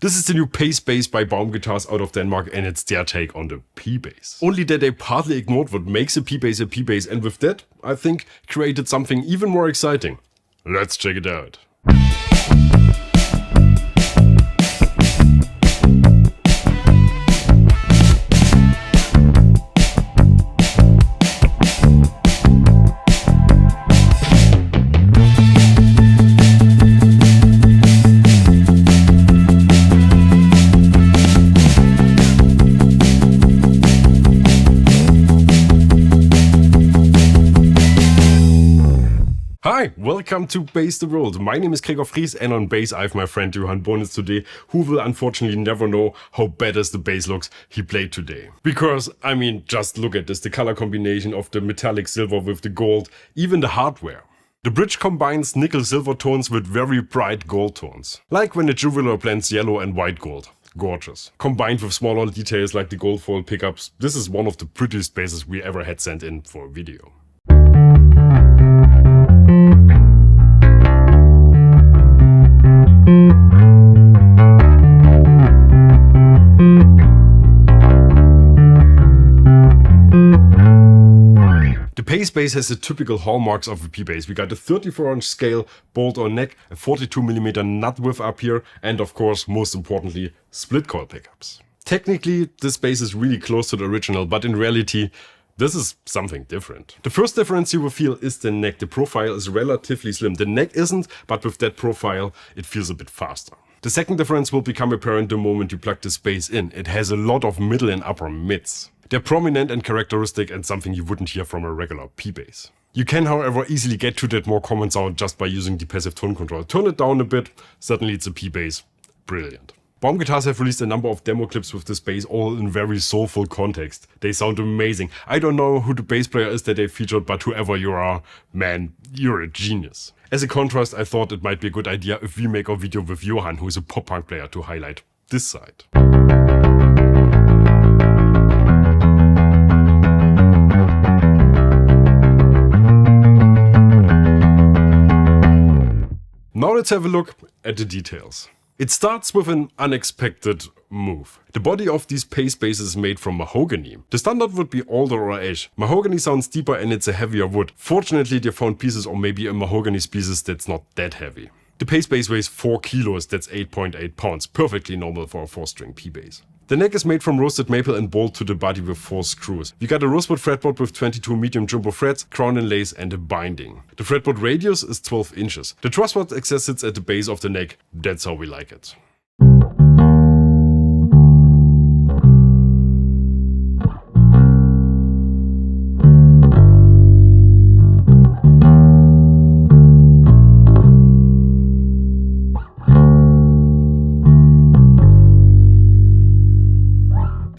This is the new Pace bass by Baum Guitars out of Denmark, and it's their take on the P bass. Only that they partly ignored what makes a P bass, and with that, I think, created something even more exciting. Let's check it out. Hi, welcome to Bass the World. My name is Gregor Fries, and on bass I have my friend Johann Bonitz today, who will unfortunately never know how badass the bass looks he played today. Because, I mean, just look at this, the color combination of the metallic silver with the gold, even the hardware. The bridge combines nickel silver tones with very bright gold tones. Like when a jeweler blends yellow and white gold. Gorgeous. Combined with smaller details like the gold foil pickups, this is one of the prettiest basses we ever had sent in for a video. The Pace bass has the typical hallmarks of a P bass. We got a 34-inch scale bolt-on neck, a 42mm nut width up here, and of course, most importantly, split coil pickups. Technically, this bass is really close to the original, but in reality, this is something different. The first difference you will feel is the neck. The profile is relatively slim. The neck isn't, but with that profile, it feels a bit faster. The second difference will become apparent the moment you plug this bass in. It has a lot of middle and upper mids. They're prominent and characteristic and something you wouldn't hear from a regular P bass. You can, however, easily get to that more common sound just by using the passive tone control. Turn it down a bit, suddenly it's a P bass. Brilliant. Baum Guitars have released a number of demo clips with this bass, all in very soulful context. They sound amazing. I don't know who the bass player is that they featured, but whoever you are, man, you're a genius. As a contrast, I thought it might be a good idea if we make a video with Johann, who is a pop-punk player, to highlight this side. Now let's have a look at the details. It starts with an unexpected move. The body of these Pace basses is made from mahogany. The standard would be alder or ash. Mahogany sounds deeper and it's a heavier wood. Fortunately, they found pieces or maybe a mahogany species that's not that heavy. The Pace bass weighs 4 kilos, that's 8.8 pounds, perfectly normal for a 4-string P bass. The neck is made from roasted maple and bolt to the body with 4 screws. We got a rosewood fretboard with 22 medium jumbo frets, crown and lace, and a binding. The fretboard radius is 12 inches. The trussrod access sits at the base of the neck. That's how we like it.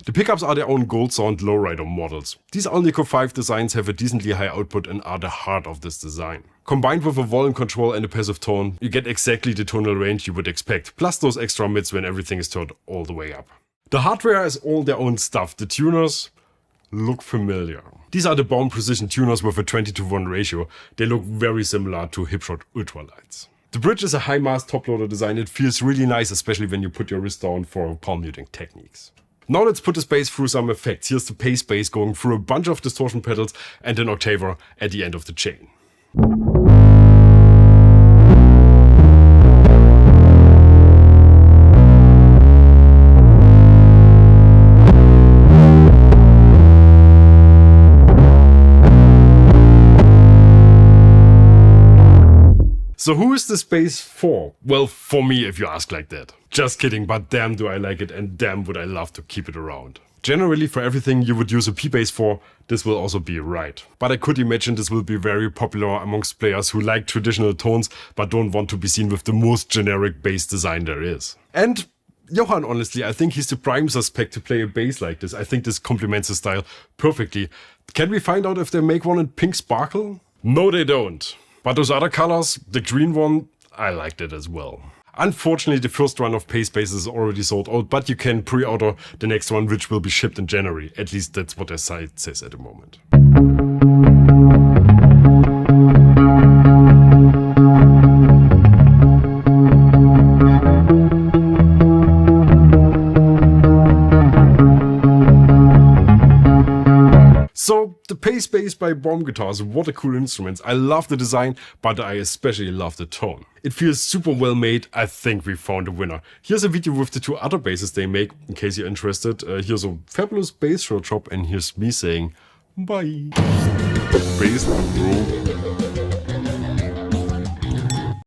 The pickups are their own Gold Sound lowrider models. These Alnico 5 designs have a decently high output and are the heart of this design. Combined with a volume control and a passive tone, you get exactly the tonal range you would expect, plus those extra mids when everything is turned all the way up. The hardware is all their own stuff. The tuners look familiar. These are the Baum Precision tuners with a 20:1 ratio. They look very similar to Hipshot Ultralights. The bridge is a high mass top loader design. It feels really nice, especially when you put your wrist down for palm muting techniques. Now let's put this bass through some effects. Here's the Pace bass going through a bunch of distortion pedals and an octaver at the end of the chain. So who is this bass for? Well, for me, if you ask like that. Just kidding, but damn do I like it and damn would I love to keep it around. Generally, for everything you would use a P bass for, this will also be right. But I could imagine this will be very popular amongst players who like traditional tones but don't want to be seen with the most generic bass design there is. And Johann, honestly, I think he's the prime suspect to play a bass like this. I think this complements his style perfectly. Can we find out if they make one in pink sparkle? No, they don't. But those other colors, the green one, I liked it as well. Unfortunately, the first run of Pace basses is already sold out, but you can pre-order the next one, which will be shipped in January. At least that's what their site says at the moment. the Pace Bass by Bomb Guitars, what a cool instrument. I love the design, but I especially love the tone. It feels super well made. I think we found a winner. Here's a video with the 2 other basses they make, in case you're interested. Here's a fabulous bass shop, and here's me saying bye. BassTheWorld.